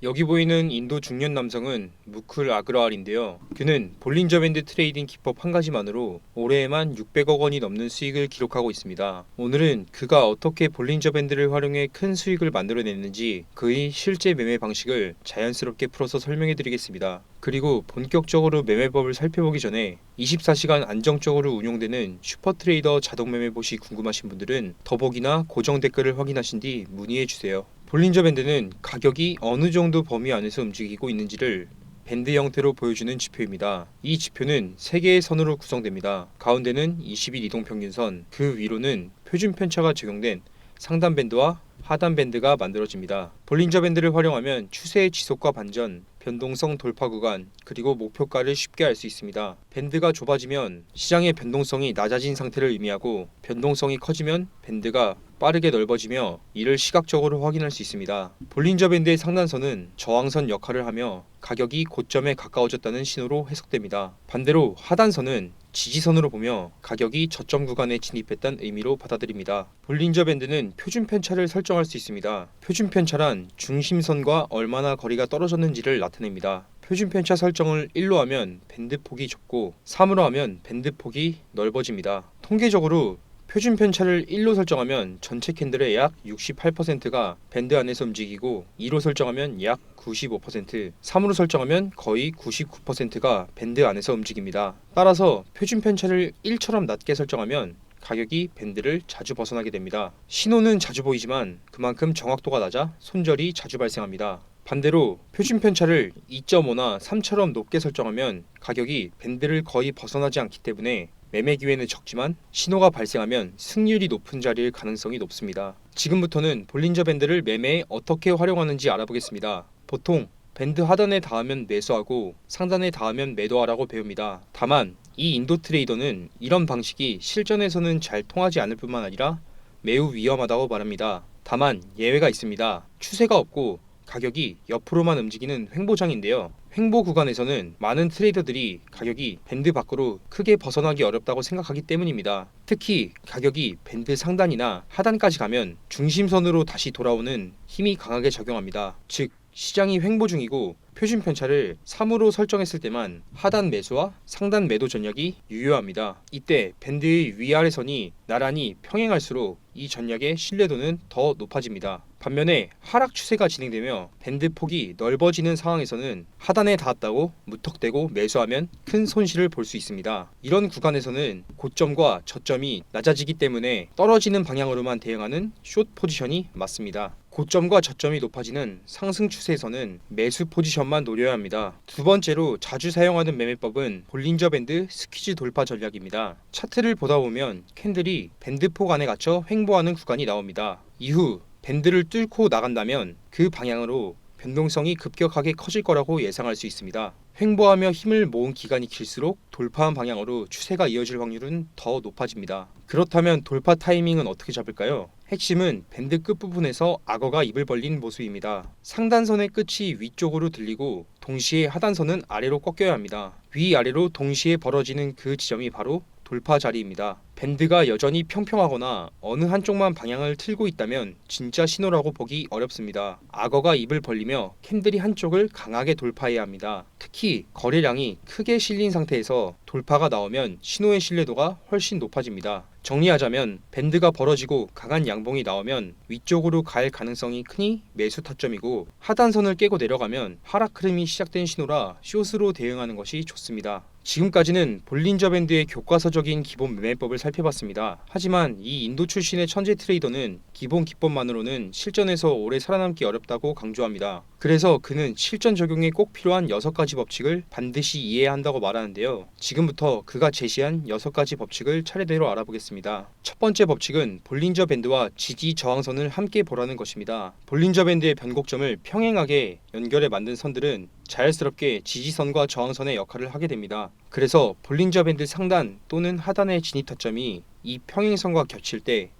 여기 보이는 인도 중년 남성은 무쿨 아그라왈인데요. 그는 볼린저 밴드 트레이딩 기법 한 가지만으로 올해에만 600억 원이 넘는 수익을 기록하고 있습니다. 오늘은 그가 어떻게 볼린저 밴드를 활용해 큰 수익을 만들어냈는지 그의 실제 매매 방식을 자연스럽게 풀어서 설명해 드리겠습니다. 그리고 본격적으로 매매법을 살펴보기 전에 24시간 안정적으로 운용되는 슈퍼트레이더 자동 매매봇이 궁금하신 분들은 더보기나 고정 댓글을 확인하신 뒤 문의해 주세요. 볼린저 밴드는 가격이 어느 정도 범위 안에서 움직이고 있는지를 밴드 형태로 보여주는 지표입니다. 이 지표는 3개의 선으로 구성됩니다. 가운데는 20일 이동평균선, 그 위로는 표준 편차가 적용된 상단 밴드와 하단 밴드가 만들어집니다. 볼린저 밴드를 활용하면 추세의 지속과 반전, 변동성 돌파 구간, 그리고 목표가를 쉽게 알 수 있습니다. 밴드가 좁아지면 시장의 변동성이 낮아진 상태를 의미하고, 변동성이 커지면 밴드가 빠르게 넓어지며 이를 시각적으로 확인할 수 있습니다. 볼린저 밴드의 상단선은 저항선 역할을 하며 가격이 고점에 가까워졌다는 신호로 해석됩니다. 반대로 하단선은 지지선으로 보며 가격이 저점 구간에 진입했다는 의미로 받아들입니다. 볼린저 밴드는 표준 편차를 설정할 수 있습니다. 표준 편차란 중심선과 얼마나 거리가 떨어졌는지를 나타냅니다. 표준 편차 설정을 1로 하면 밴드 폭이 좁고 3으로 하면 밴드 폭이 넓어집니다. 통계적으로 표준 편차를 1로 설정하면 전체 캔들의 약 68%가 밴드 안에서 움직이고 2로 설정하면 약 95%, 3으로 설정하면 거의 99%가 밴드 안에서 움직입니다. 따라서 표준 편차를 1처럼 낮게 설정하면 가격이 밴드를 자주 벗어나게 됩니다. 신호는 자주 보이지만 그만큼 정확도가 낮아 손절이 자주 발생합니다. 반대로 표준 편차를 2.5나 3처럼 높게 설정하면 가격이 밴드를 거의 벗어나지 않기 때문에 매매 기회는 적지만 신호가 발생하면 승률이 높은 자리일 가능성이 높습니다. 지금부터는 볼린저 밴드를 매매에 어떻게 활용하는지 알아보겠습니다. 보통 밴드 하단에 닿으면 매수하고 상단에 닿으면 매도하라고 배웁니다. 다만 이 인도 트레이더는 이런 방식이 실전에서는 잘 통하지 않을 뿐만 아니라 매우 위험하다고 말합니다. 다만 예외가 있습니다. 추세가 없고 가격이 옆으로만 움직이는 횡보장인데요. 횡보 구간에서는 많은 트레이더들이 가격이 밴드 밖으로 크게 벗어나기 어렵다고 생각하기 때문입니다. 특히 가격이 밴드 상단이나 하단까지 가면 중심선으로 다시 돌아오는 힘이 강하게 작용합니다. 즉 시장이 횡보 중이고 표준 편차를 3으로 설정했을 때만 하단 매수와 상단 매도 전략이 유효합니다. 이때 밴드의 위아래 선이 나란히 평행할수록 이 전략의 신뢰도는 더 높아집니다. 반면에 하락 추세가 진행되며 밴드 폭이 넓어지는 상황에서는 하단에 닿았다고 무턱대고 매수하면 큰 손실을 볼 수 있습니다. 이런 구간에서는 고점과 저점이 낮아지기 때문에 떨어지는 방향으로만 대응하는 숏 포지션이 맞습니다. 고점과 저점이 높아지는 상승 추세에서는 매수 포지션만 노려야 합니다. 두 번째로 자주 사용하는 매매법은 볼린저 밴드 스퀴즈 돌파 전략입니다. 차트를 보다 보면 캔들이 밴드 폭 안에 갇혀 횡보하는 구간이 나옵니다. 이후 밴드를 뚫고 나간다면 그 방향으로 변동성이 급격하게 커질 거라고 예상할 수 있습니다. 횡보하며 힘을 모은 기간이 길수록 돌파한 방향으로 추세가 이어질 확률은 더 높아집니다. 그렇다면 돌파 타이밍은 어떻게 잡을까요? 핵심은 밴드 끝부분에서 악어가 입을 벌린 모습입니다. 상단선의 끝이 위쪽으로 들리고 동시에 하단선은 아래로 꺾여야 합니다. 위아래로 동시에 벌어지는 그 지점이 바로 돌파 자리입니다. 밴드가 여전히 평평하거나 어느 한쪽만 방향을 틀고 있다면 진짜 신호라고 보기 어렵습니다. 악어가 입을 벌리며 캔들이 한쪽을 강하게 돌파해야 합니다. 특히 거래량이 크게 실린 상태에서 돌파가 나오면 신호의 신뢰도가 훨씬 높아집니다. 정리하자면 밴드가 벌어지고 강한 양봉이 나오면 위쪽으로 갈 가능성이 크니 매수 타점이고, 하단선을 깨고 내려가면 하락 흐름이 시작된 신호라 숏으로 대응하는 것이 좋습니다. 지금까지는 볼린저 밴드의 교과서적인 기본 매매법을 살펴봤습니다. 하지만 이 인도 출신의 천재 트레이더는 기본 기법만으로는 실전에서 오래 살아남기 어렵다고 강조합니다. 그래서 그는 실전 적용에 꼭 필요한 6가지 법칙을 반드시 이해해야 한다고 말하는데요. 지금부터 그가 제시한 6가지 법칙을 차례대로 알아보겠습니다. 첫 번째 법칙은 볼린저 밴드와 지지 저항선을 함께 보라는 것입니다. 볼린저 밴드의 변곡점을 평행하게 연결해 만든 선들은 자연스럽게 지지선과 저항선의 역할을 하게 됩니다. 그래서 볼린저 밴드 상단 또는 하단의 진입 타점이 이 평행선과 겹칠 때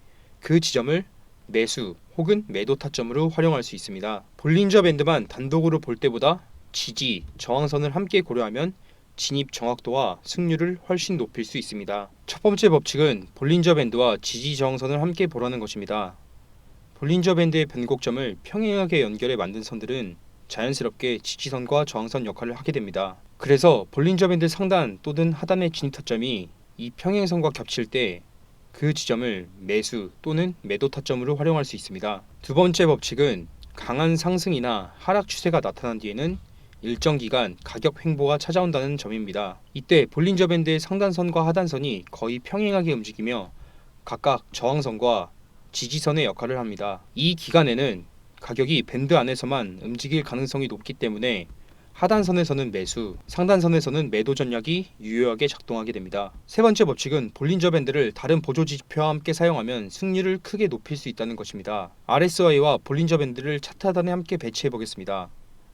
그 지점을 매수 혹은 매도 타점으로 활용할 수 있습니다. 볼린저 밴드만 단독으로 볼 때보다 지지, 저항선을 함께 고려하면 진입 정확도와 승률을 훨씬 높일 수 있습니다. 첫 번째 법칙은 볼린저 밴드와 지지 저항선을 함께 보라는 것입니다. 볼린저 밴드의 변곡점을 평행하게 연결해 만든 선들은 자연스럽게 지지선과 저항선 역할을 하게 됩니다. 그래서 볼린저 밴드 상단 또는 하단의 진입 타점이 이 평행선과 겹칠 때 그 지점을 매수 또는 매도 타점으로 활용할 수 있습니다. 두 번째 법칙은 강한 상승이나 하락 추세가 나타난 뒤에는 일정 기간 가격 횡보가 찾아온다는 점입니다. 이때 볼린저 밴드의 상단선과 하단선이 거의 평행하게 움직이며 각각 저항선과 지지선의 역할을 합니다. 이 기간에는 가격이 밴드 안에서만 움직일 가능성이 높기 때문에 하단선에서는 매수, 상단선에서는 매도 전략이 유효하게 작동하게 됩니다. 세 번째 법칙은 볼린저 밴드를 다른 보조 지표와 함께 사용하면 승률을 크게 높일 수 있다는 것입니다. RSI와 볼린저 밴드를 차트 하단에 함께 배치해 보겠습니다.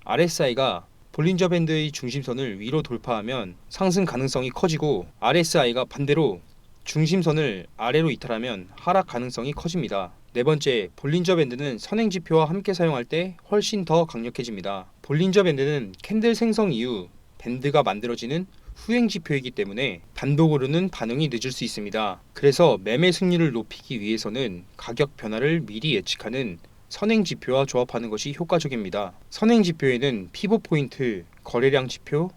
RSI가 볼린저 밴드의 중심선을 위로 돌파하면 상승 가능성이 커지고 RSI가 반대로 중심선을 아래로 이탈하면 하락 가능성이 커집니다. 네 번째, 볼린저 밴드는 선행 지표와 함께 사용할 때 훨씬 더 강력해집니다. 볼린저 밴드는 캔들 생성 이후 밴드가 만들어지는 후행 지표이기 때문에 단독으로는 반응이 늦을 수 있습니다. 그래서 매매 승률을 높이기 위해서는 가격 변화를 미리 예측하는 선행 지표와 조합하는 것이 효과적입니다. 선행 지표에는 피봇 포인트, 거래량 지표,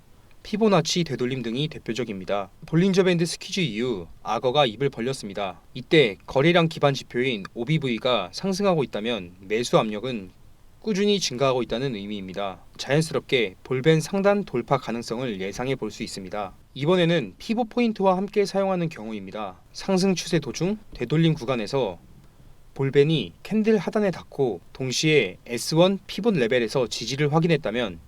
피보나치 되돌림 등이 대표적입니다. 볼린저 밴드 스퀴즈 이후 악어가 입을 벌렸습니다. 이때 거래량 기반 지표인 OBV가 상승하고 있다면 매수 압력은 꾸준히 증가하고 있다는 의미입니다. 자연스럽게 볼밴 상단 돌파 가능성을 예상해 볼 수 있습니다. 이번에는 피봇 포인트와 함께 사용하는 경우입니다. 상승 추세 도중 되돌림 구간에서 볼밴이 캔들 하단에 닿고 동시에 S1 피봇 레벨에서 지지를 확인했다면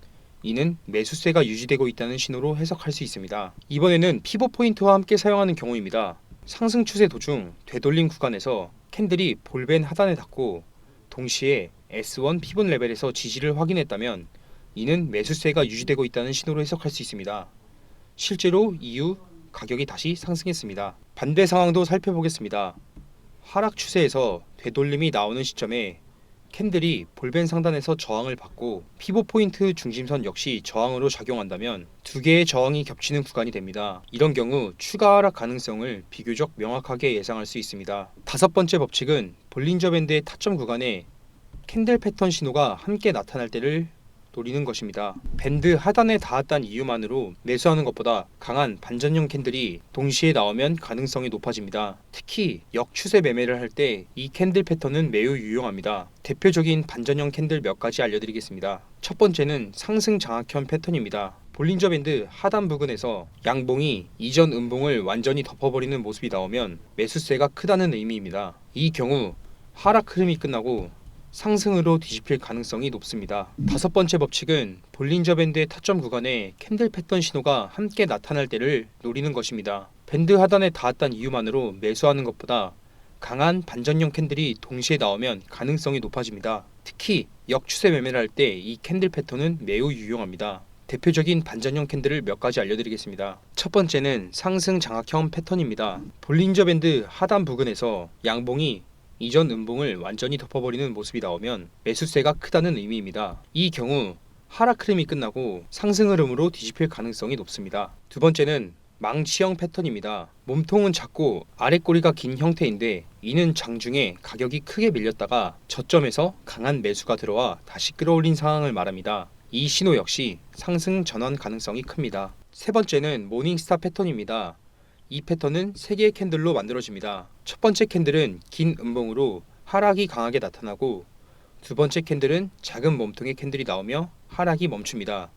이는 매수세가 유지되고 있다는 신호로 해석할 수 있습니다. 이번에는 피봇 포인트와 함께 사용하는 경우입니다. 상승 추세 도중 되돌림 구간에서 캔들이 볼밴 하단에 닿고 동시에 S1 피봇 레벨에서 지지를 확인했다면 이는 매수세가 유지되고 있다는 신호로 해석할 수 있습니다. 실제로 이후 가격이 다시 상승했습니다. 반대 상황도 살펴보겠습니다. 하락 추세에서 되돌림이 나오는 시점에 캔들이 볼밴 상단에서 저항을 받고 피봇 포인트 중심선 역시 저항으로 작용한다면 두 개의 저항이 겹치는 구간이 됩니다. 이런 경우 추가 하락 가능성을 비교적 명확하게 예상할 수 있습니다. 다섯 번째 법칙은 볼린저 밴드의 타점 구간에 캔들 패턴 신호가 함께 나타날 때를 노리는 것입니다. 밴드 하단에 닿았다는 이유만으로 매수하는 것보다 강한 반전형 캔들이 동시에 나오면 가능성이 높아집니다. 특히 역추세 매매를 할 때 이 캔들 패턴은 매우 유용합니다. 대표적인 반전형 캔들 몇 가지 알려드리겠습니다. 첫 번째는 상승 장악형 패턴입니다. 볼린저 밴드 하단 부근에서 양봉이 이전 음봉을 완전히 덮어버리는 모습이 나오면 매수세가 크다는 의미입니다. 이 경우 하락 흐름이 끝나고 상승으로 뒤집힐 가능성이 높습니다. 다섯 번째 법칙은 볼린저 밴드의 타점 구간에 캔들 패턴 신호가 함께 나타날 때를 노리는 것입니다. 밴드 하단에 닿았다는 이유만으로 매수하는 것보다 강한 반전형 캔들이 동시에 나오면 가능성이 높아집니다. 특히 역추세 매매를 할 때 이 캔들 패턴은 매우 유용합니다. 대표적인 반전형 캔들을 몇 가지 알려드리겠습니다. 첫 번째는 상승 장악형 패턴입니다. 볼린저 밴드 하단 부근에서 양봉이 이전 음봉을 완전히 덮어버리는 모습이 나오면 매수세가 크다는 의미입니다. 이 경우 하락 흐름이 끝나고 상승 흐름으로 뒤집힐 가능성이 높습니다. 두 번째는 망치형 패턴입니다. 몸통은 작고 아랫꼬리가 긴 형태인데 이는 장중에 가격이 크게 밀렸다가 저점에서 강한 매수가 들어와 다시 끌어올린 상황을 말합니다. 이 신호 역시 상승 전환 가능성이 큽니다. 세 번째는 모닝스타 패턴입니다. 이 패턴은 3개의 캔들로 만들어집니다. 첫 번째 캔들은 긴 음봉으로 하락이 강하게 나타나고 두 번째 캔들은 작은 몸통의 캔들이 나오며 하락이 멈춥니다.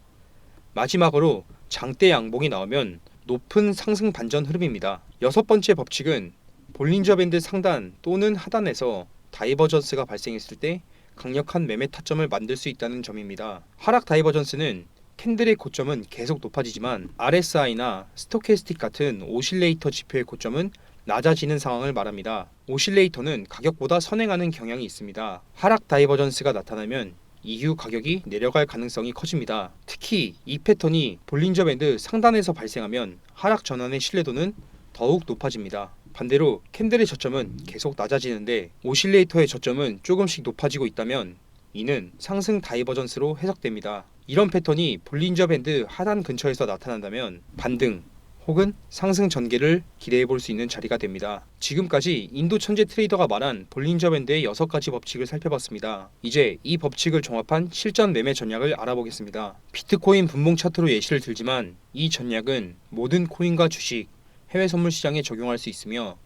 마지막으로 장대 양봉이 나오면 높은 상승 반전 흐름입니다. 여섯 번째 법칙은 볼린저 밴드 상단 또는 하단에서 다이버전스가 발생했을 때 강력한 매매 타점을 만들 수 있다는 점입니다. 하락 다이버전스는 캔들의 고점은 계속 높아지지만 RSI나 스토캐스틱 같은 오실레이터 지표의 고점은 낮아지는 상황을 말합니다. 오실레이터는 가격보다 선행하는 경향이 있습니다. 하락 다이버전스가 나타나면 이후 가격이 내려갈 가능성이 커집니다. 특히 이 패턴이 볼린저 밴드 상단에서 발생하면 하락 전환의 신뢰도는 더욱 높아집니다. 반대로 캔들의 저점은 계속 낮아지는데 오실레이터의 저점은 조금씩 높아지고 있다면 이는 상승 다이버전스로 해석됩니다. 이런 패턴이 볼린저 밴드 하단 근처에서 나타난다면 반등 혹은 상승 전개를 기대해 볼 수 있는 자리가 됩니다. 지금까지 인도 천재 트레이더가 말한 볼린저 밴드의 6가지 법칙을 살펴봤습니다. 이제 이 법칙을 종합한 실전 매매 전략을 알아보겠습니다. 비트코인 분봉 차트로 예시를 들지만 이 전략은 모든 코인과 주식, 해외 선물 시장에 적용할 수 있으며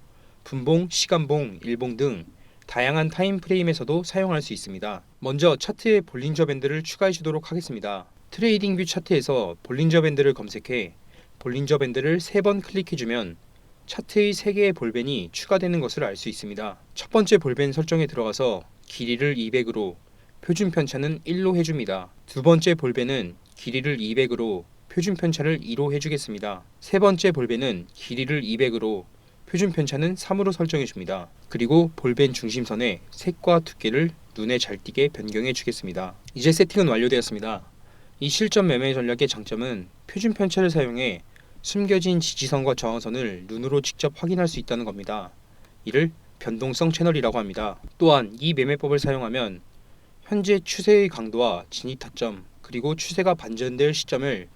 분봉, 시간봉, 일봉 등 다양한 타임프레임에서도 사용할 수 있습니다. 먼저 차트에 볼린저 밴드를 추가해 주도록 하겠습니다. 트레이딩뷰 차트에서 볼린저 밴드를 검색해 볼린저 밴드를 3번 클릭해주면 차트의 3개의 볼벤이 추가되는 것을 알 수 있습니다. 첫 번째 볼벤 설정에 들어가서 길이를 200으로 표준 편차는 1로 해줍니다. 두 번째 볼벤은 길이를 200으로 표준 편차를 2로 해주겠습니다. 세 번째 볼벤은 길이를 200으로 표준 편차는 3으로 설정해줍니다. 그리고 볼벤 중심선의 색과 두께를 눈에 잘 띄게 변경해 주겠습니다. 이제 세팅은 완료되었습니다. 이 실전 매매 전략의 장점은 표준 편차를 사용해 숨겨진 지지선과 저항선을 눈으로 직접 확인할 수 있다는 겁니다. 이를 변동성 채널이라고 합니다. 또한 이 매매법을 사용하면 현재 추세의 강도와 진입 타점 그리고 추세가 반전될 시점을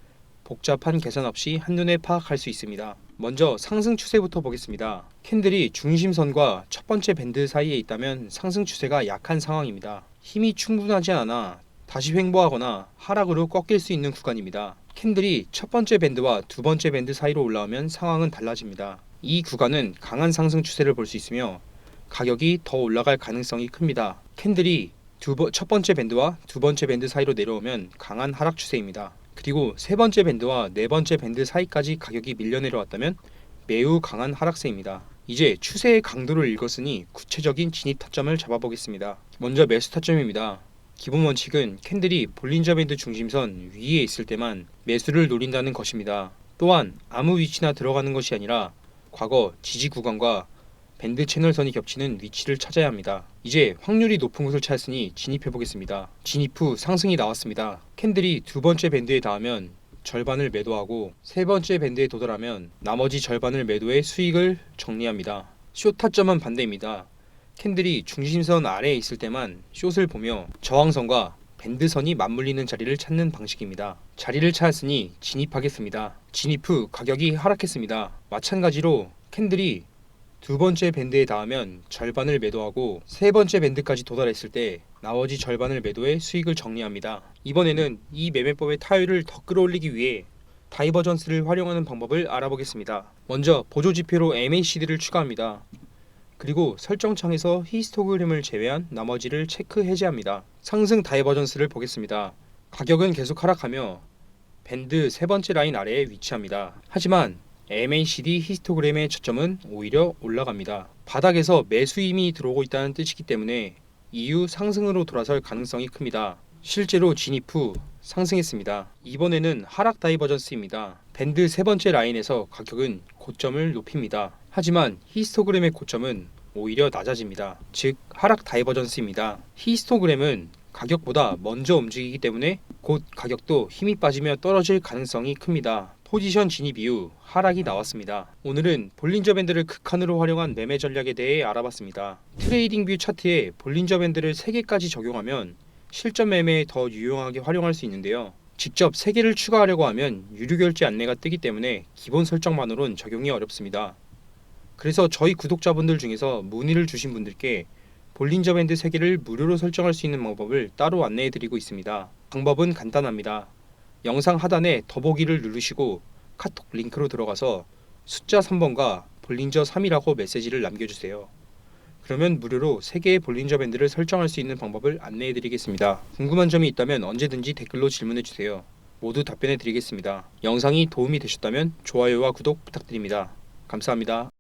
복잡한 계산 없이 한눈에 파악할 수 있습니다. 먼저 상승 추세부터 보겠습니다. 캔들이 중심선과 첫 번째 밴드 사이에 있다면 상승 추세가 약한 상황입니다. 힘이 충분하지 않아 다시 횡보하거나 하락으로 꺾일 수 있는 구간입니다. 캔들이 첫 번째 밴드와 두 번째 밴드 사이로 올라오면 상황은 달라집니다. 이 구간은 강한 상승 추세를 볼 수 있으며 가격이 더 올라갈 가능성이 큽니다. 캔들이 첫 번째 밴드와 두 번째 밴드 사이로 내려오면 강한 하락 추세입니다. 그리고 세 번째 밴드와 네 번째 밴드 사이까지 가격이 밀려 내려왔다면 매우 강한 하락세입니다. 이제 추세의 강도를 읽었으니 구체적인 진입 타점을 잡아보겠습니다. 먼저 매수 타점입니다. 기본 원칙은 캔들이 볼린저 밴드 중심선 위에 있을 때만 매수를 노린다는 것입니다. 또한 아무 위치나 들어가는 것이 아니라 과거 지지 구간과 밴드 채널선이 겹치는 위치를 찾아야 합니다. 이제 확률이 높은 곳을 찾았으니 진입해 보겠습니다. 진입 후 상승이 나왔습니다. 캔들이 두 번째 밴드에 닿으면 절반을 매도하고 세 번째 밴드에 도달하면 나머지 절반을 매도해 수익을 정리합니다. 숏 타점은 반대입니다. 캔들이 중심선 아래에 있을 때만 숏을 보며 저항선과 밴드선이 맞물리는 자리를 찾는 방식입니다. 자리를 찾았으니 진입하겠습니다. 진입 후 가격이 하락했습니다. 마찬가지로 캔들이 두 번째 밴드에 닿으면 절반을 매도하고 세 번째 밴드까지 도달했을 때 나머지 절반을 매도해 수익을 정리합니다. 이번에는 이 매매법의 타율을 더 끌어올리기 위해 다이버전스를 활용하는 방법을 알아보겠습니다. 먼저 보조지표로 MACD를 추가합니다. 그리고 설정창에서 히스토그램을 제외한 나머지를 체크 해제합니다. 상승 다이버전스를 보겠습니다. 가격은 계속 하락하며 밴드 세 번째 라인 아래에 위치합니다. 하지만 MACD 히스토그램의 저점은 오히려 올라갑니다. 바닥에서 매수 힘이 들어오고 있다는 뜻이기 때문에 이후 상승으로 돌아설 가능성이 큽니다. 실제로 진입 후 상승했습니다. 이번에는 하락 다이버전스입니다. 밴드 세 번째 라인에서 가격은 고점을 높입니다. 하지만 히스토그램의 고점은 오히려 낮아집니다. 즉 하락 다이버전스입니다. 히스토그램은 가격보다 먼저 움직이기 때문에 곧 가격도 힘이 빠지며 떨어질 가능성이 큽니다. 포지션 진입 이후 하락이 나왔습니다. 오늘은 볼린저 밴드를 극한으로 활용한 매매 전략에 대해 알아봤습니다. 트레이딩뷰 차트에 볼린저 밴드를 3개까지 적용하면 실전 매매에 더 유용하게 활용할 수 있는데요. 직접 3개를 추가하려고 하면 유료 결제 안내가 뜨기 때문에 기본 설정만으론 적용이 어렵습니다. 그래서 저희 구독자분들 중에서 문의를 주신 분들께 볼린저 밴드 3개를 무료로 설정할 수 있는 방법을 따로 안내해 드리고 있습니다. 방법은 간단합니다. 영상 하단에 더보기를 누르시고 카톡 링크로 들어가서 숫자 3번과 볼린저 3이라고 메시지를 남겨주세요. 그러면 무료로 3개의 볼린저 밴드를 설정할 수 있는 방법을 안내해 드리겠습니다. 궁금한 점이 있다면 언제든지 댓글로 질문해 주세요. 모두 답변해 드리겠습니다. 영상이 도움이 되셨다면 좋아요와 구독 부탁드립니다. 감사합니다.